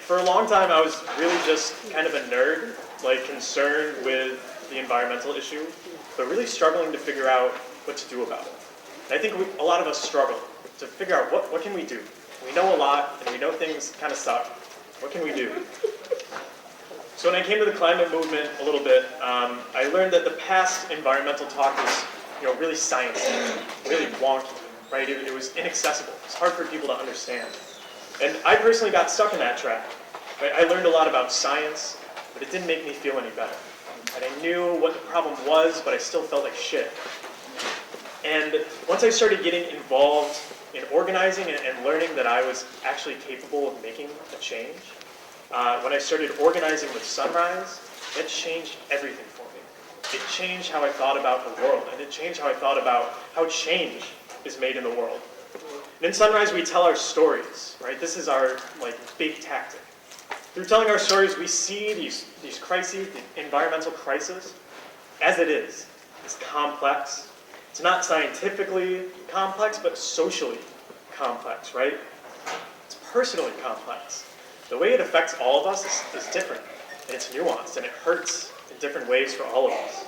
for a long time, I was really just kind of a nerd, like concerned with the environmental issue, but really struggling to figure out what to do about it. And I think a lot of us struggle to figure out what can we do. We know a lot, and we know things kind of suck. What can we do? So when I came to the climate movement a little bit, I learned that the past environmental talk was, really sciencey, really wonky, right? It was inaccessible. It's hard for people to understand. And I personally got stuck in that trap. Right? I learned a lot about science, but it didn't make me feel any better. And I knew what the problem was, but I still felt like shit. And once I started getting involved in organizing and learning that I was actually capable of making a change, when I started organizing with Sunrise, it changed everything for me. It changed how I thought about the world, and it changed how I thought about how change is made in the world. And in Sunrise, we tell our stories, right? This is our big tactic. Through telling our stories, we see these crises, the environmental crisis, as it is. It's complex. It's not scientifically complex, but socially complex, right? It's personally complex. The way it affects all of us is different, and it's nuanced, and it hurts in different ways for all of us.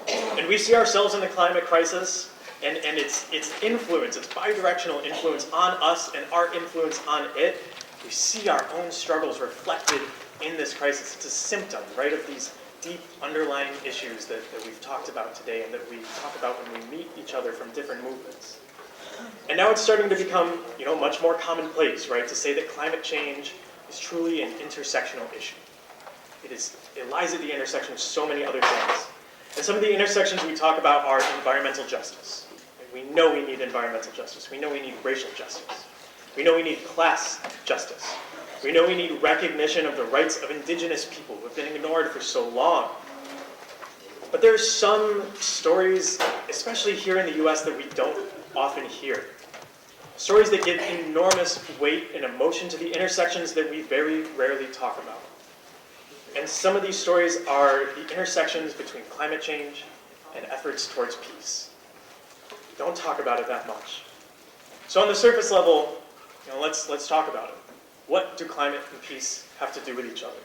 And we see ourselves in the climate crisis, and its influence, its bidirectional influence on us and our influence on it. We see our own struggles reflected in this crisis. It's a symptom, right, of these deep underlying issues that we've talked about today and that we talk about when we meet each other from different movements. And now it's starting to become, much more commonplace, right, to say that climate change is truly an intersectional issue. It lies at the intersection of so many other things. And some of the intersections we talk about are environmental justice. We know we need environmental justice. We know we need racial justice. We know we need class justice. We know we need recognition of the rights of indigenous people who have been ignored for so long. But there are some stories, especially here in the US, that we don't often hear. Stories that give enormous weight and emotion to the intersections that we very rarely talk about. And some of these stories are the intersections between climate change and efforts towards peace. We don't talk about it that much. So on the surface level, let's talk about it. What do climate and peace have to do with each other?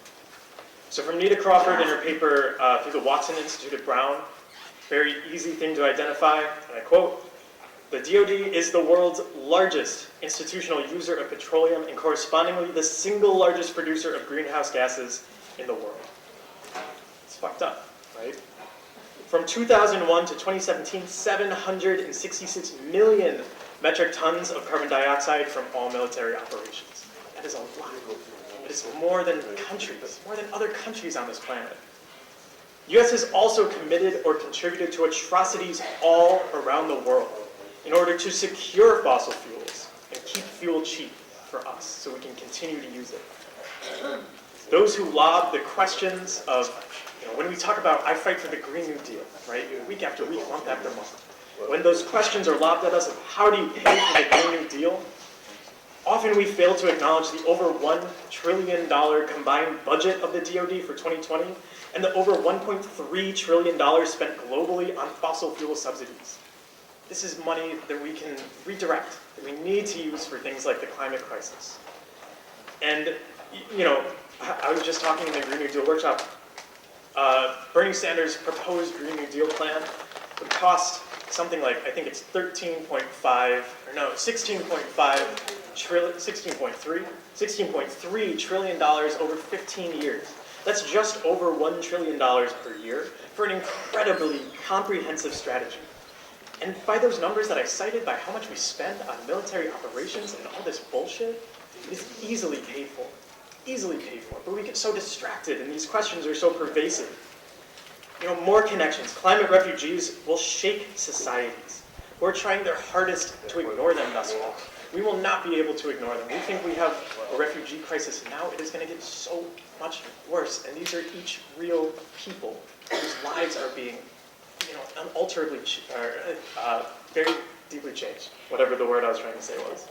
So from Nita Crawford in her paper through the Watson Institute at Brown, very easy thing to identify, and I quote, "The DoD is the world's largest institutional user of petroleum and correspondingly the single largest producer of greenhouse gases in the world." It's fucked up, right? From 2001 to 2017, 766 million metric tons of carbon dioxide from all military operations. That is a lot. It is more than countries, more than other countries on this planet. The US has also committed or contributed to atrocities all around the world in order to secure fossil fuels and keep fuel cheap for us so we can continue to use it. Those who lob the questions of, when we talk about, I fight for the Green New Deal, right? Week after week, month after month. When those questions are lobbed at us of how do you pay for the Green New Deal, often we fail to acknowledge the over $1 trillion combined budget of the DoD for 2020 and the over $1.3 trillion spent globally on fossil fuel subsidies. This is money that we can redirect, that we need to use for things like the climate crisis. And, I was just talking in the Green New Deal workshop. Bernie Sanders' proposed Green New Deal plan would cost something like, I think it's 16.3 trillion dollars over 15 years. That's just over $1 trillion per year for an incredibly comprehensive strategy. And by those numbers that I cited, by how much we spend on military operations and all this bullshit, it is easily paid for. Easily paid for. But we get so distracted and these questions are so pervasive. More connections. Climate refugees will shake societies who are trying their hardest to ignore them thus far. We will not be able to ignore them. We think we have a refugee crisis now. It is going to get so much worse. And these are each real people whose lives are being, unalterably, very deeply changed. Whatever the word I was trying to say was.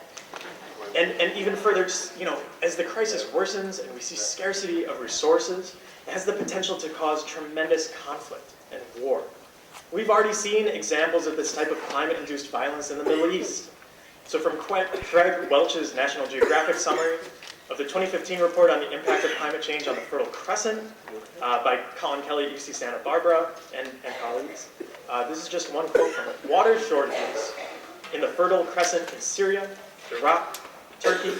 And even further, as the crisis worsens and we see scarcity of resources, it has the potential to cause tremendous conflict and war. We've already seen examples of this type of climate-induced violence in the Middle East. So from Craig Welch's National Geographic summary of the 2015 report on the impact of climate change on the Fertile Crescent by Colin Kelly at UC Santa Barbara and colleagues. This is just one quote from it. Water shortages in the Fertile Crescent in Syria, Iraq, Turkey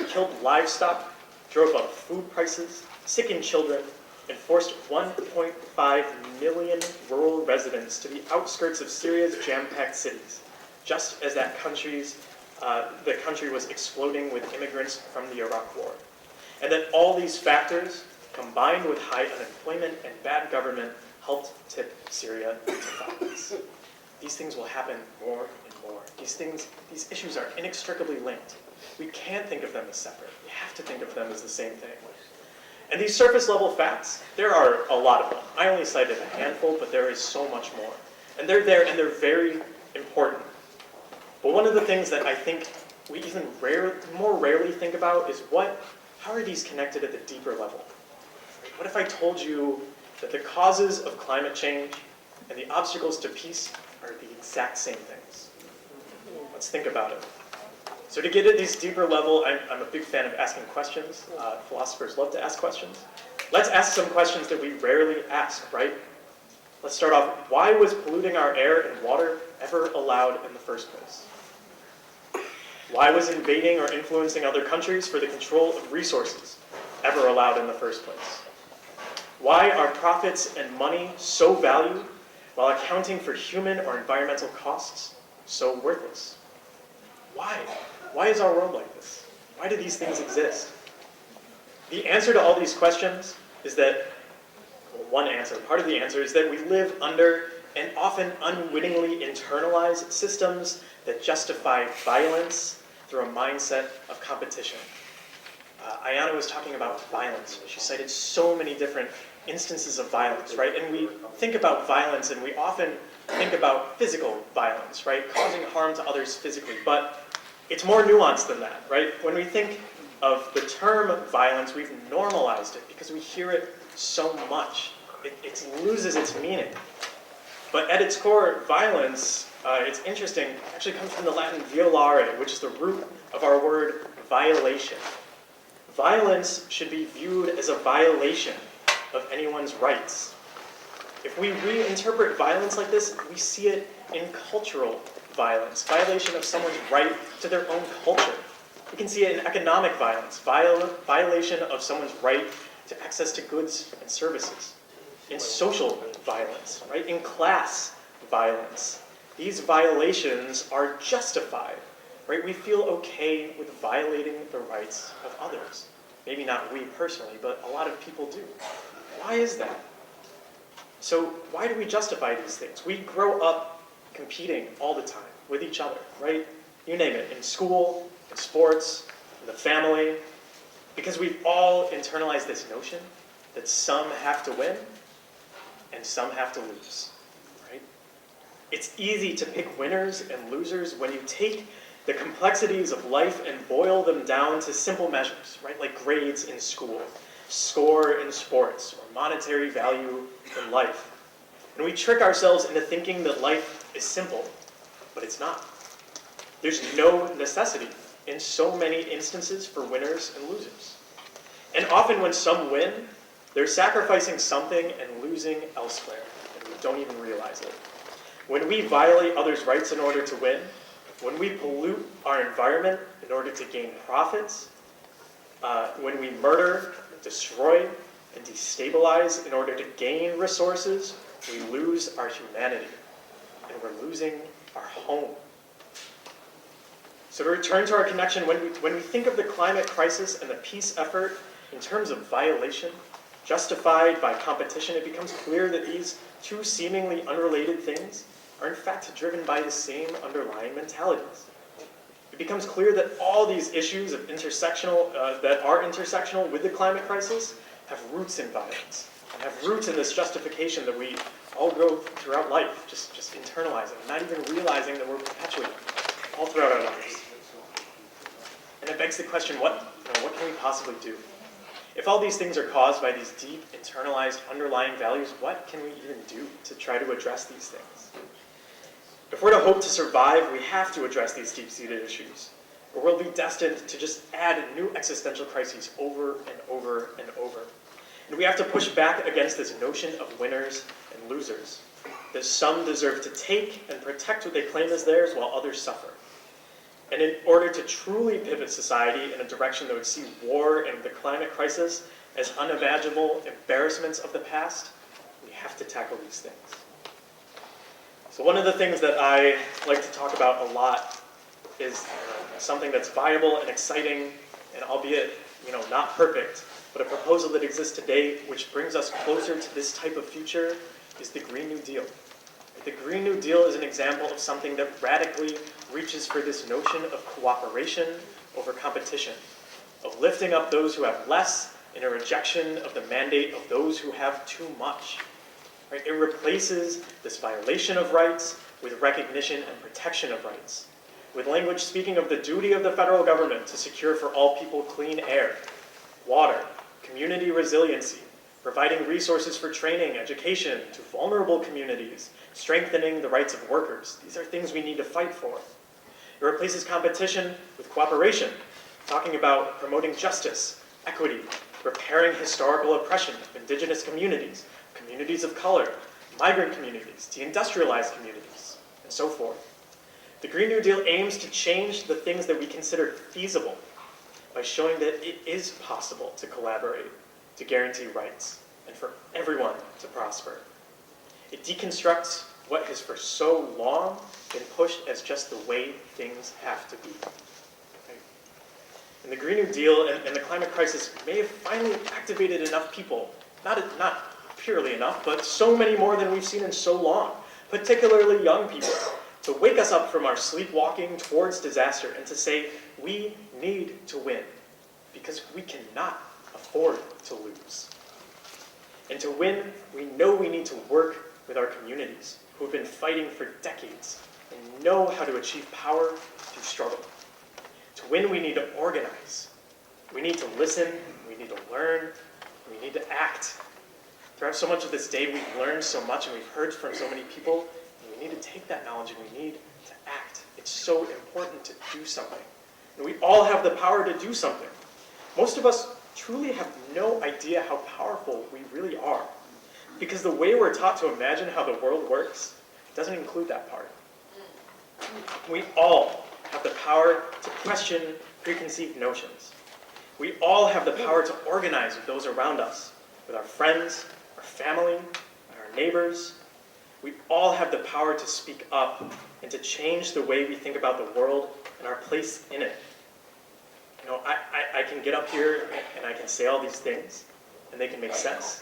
killed livestock, drove up food prices, sickened children, and forced 1.5 million rural residents to the outskirts of Syria's jam-packed cities, just as the country was exploding with immigrants from the Iraq War. And that all these factors, combined with high unemployment and bad government, helped tip Syria into violence. These things will happen more and more. These issues are inextricably linked. We can't think of them as separate. We have to think of them as the same thing. And these surface level facts, there are a lot of them. I only cited a handful, but there is so much more. And they're there, and they're very important. But one of the things that I think we even more rarely think about is how are these connected at the deeper level? What if I told you that the causes of climate change and the obstacles to peace are the exact same things? Let's think about it. So to get at these deeper level, I'm a big fan of asking questions. Philosophers love to ask questions. Let's ask some questions that we rarely ask, right? Let's start off, why was polluting our air and water ever allowed in the first place? Why was invading or influencing other countries for the control of resources ever allowed in the first place? Why are profits and money so valued while accounting for human or environmental costs so worthless? Why? Why is our world like this? Why do these things exist? The answer to all these questions is that, part of the answer is that we live under and often unwittingly internalize systems that justify violence through a mindset of competition. Ayana was talking about violence. She cited so many different instances of violence, right? And we think about violence and we often think about physical violence, right? Causing harm to others physically, but it's more nuanced than that, right? When we think of the term violence, we've normalized it because we hear it so much. It loses its meaning. But at its core, violence, it's interesting, actually comes from the Latin violare, which is the root of our word violation. Violence should be viewed as a violation of anyone's rights. If we reinterpret violence like this, we see it in cultural violence, violation of someone's right to their own culture. We can see it in economic violence, violation of someone's right to access to goods and services. In social violence, right? In class violence. These violations are justified, right? We feel okay with violating the rights of others. Maybe not we personally, but a lot of people do. Why is that? So why do we justify these things? We grow up competing all the time with each other, right? You name it, in school, in sports, in the family, because we've all internalized this notion that some have to win and some have to lose, right? It's easy to pick winners and losers when you take the complexities of life and boil them down to simple measures, right? Like grades in school, score in sports, or monetary value in life. And we trick ourselves into thinking that life is simple, but it's not. There's no necessity in so many instances for winners and losers. And often when some win, they're sacrificing something and losing elsewhere, and we don't even realize it. When we violate others' rights in order to win, when we pollute our environment in order to gain profits, when we murder, destroy, and destabilize in order to gain resources, we lose our humanity, and we're losing our home. So to return to our connection, when we think of the climate crisis and the peace effort in terms of violation, justified by competition, it becomes clear that these two seemingly unrelated things are in fact driven by the same underlying mentalities. It becomes clear that all these issues of that are intersectional with the climate crisis have roots in violence, and have roots in this justification that we all go throughout life, just internalizing, not even realizing that we're perpetuating all throughout our lives. And it begs the question, what can we possibly do? If all these things are caused by these deep, internalized, underlying values, what can we even do to try to address these things? If we're to hope to survive, we have to address these deep-seated issues. or we'll be destined to just add new existential crises over and over and over. And we have to push back against this notion of winners and losers, that some deserve to take and protect what they claim is theirs while others suffer. And in order to truly pivot society in a direction that would see war and the climate crisis as unimaginable embarrassments of the past, we have to tackle these things. So one of the things that I like to talk about a lot is something that's viable and exciting, and albeit not perfect, but a proposal that exists today which brings us closer to this type of future is the Green New Deal. The Green New Deal is an example of something that radically reaches for this notion of cooperation over competition, of lifting up those who have less in a rejection of the mandate of those who have too much. Right? It replaces this violation of rights with recognition and protection of rights, with language speaking of the duty of the federal government to secure for all people clean air, water, community resiliency, providing resources for training, education to vulnerable communities, strengthening the rights of workers. These are things we need to fight for. It replaces competition with cooperation, talking about promoting justice, equity, repairing historical oppression of indigenous communities, communities of color, migrant communities, deindustrialized communities, and so forth. The Green New Deal aims to change the things that we consider feasible by showing that it is possible to collaborate, to guarantee rights, and for everyone to prosper. It deconstructs what has for so long been pushed as just the way things have to be. Right? And the Green New Deal and the climate crisis may have finally activated enough people, not purely enough, but so many more than we've seen in so long, particularly young people, to wake us up from our sleepwalking towards disaster and to say, we need to win, because we cannot afford to lose. And to win, we know we need to work with our communities who have been fighting for decades and know how to achieve power through struggle. To win, we need to organize. We need to listen, we need to learn, we need to act. Throughout so much of this day, we've learned so much and we've heard from so many people, and we need to take that knowledge and we need to act. It's so important to do something. And we all have the power to do something. Most of us truly have no idea how powerful we really are, because the way we're taught to imagine how the world works doesn't include that part. We all have the power to question preconceived notions. We all have the power to organize with those around us, with our friends, our family, our neighbors. We all have the power to speak up and to change the way we think about the world and our place in it. I can get up here and I can say all these things, and they can make sense.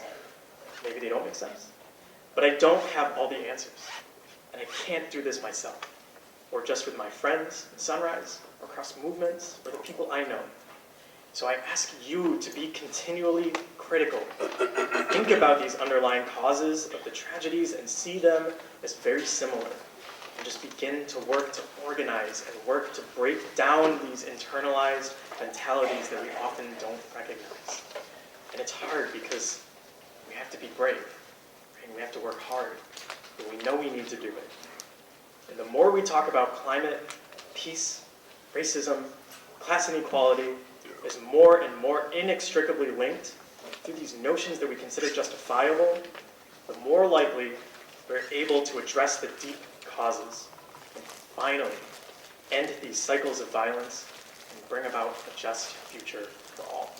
Maybe they don't make sense. But I don't have all the answers. And I can't do this myself, or just with my friends in Sunrise, or across movements, or the people I know. So I ask you to be continually critical. Think about these underlying causes of the tragedies and see them as very similar. And just begin to work to organize and work to break down these internalized mentalities that we often don't recognize. And it's hard because we have to be brave, and we have to work hard, but we know we need to do it. And the more we talk about climate, peace, racism, class inequality is more and more inextricably linked through these notions that we consider justifiable, the more likely we're able to address the deep causes and finally end these cycles of violence and bring about a just future for all.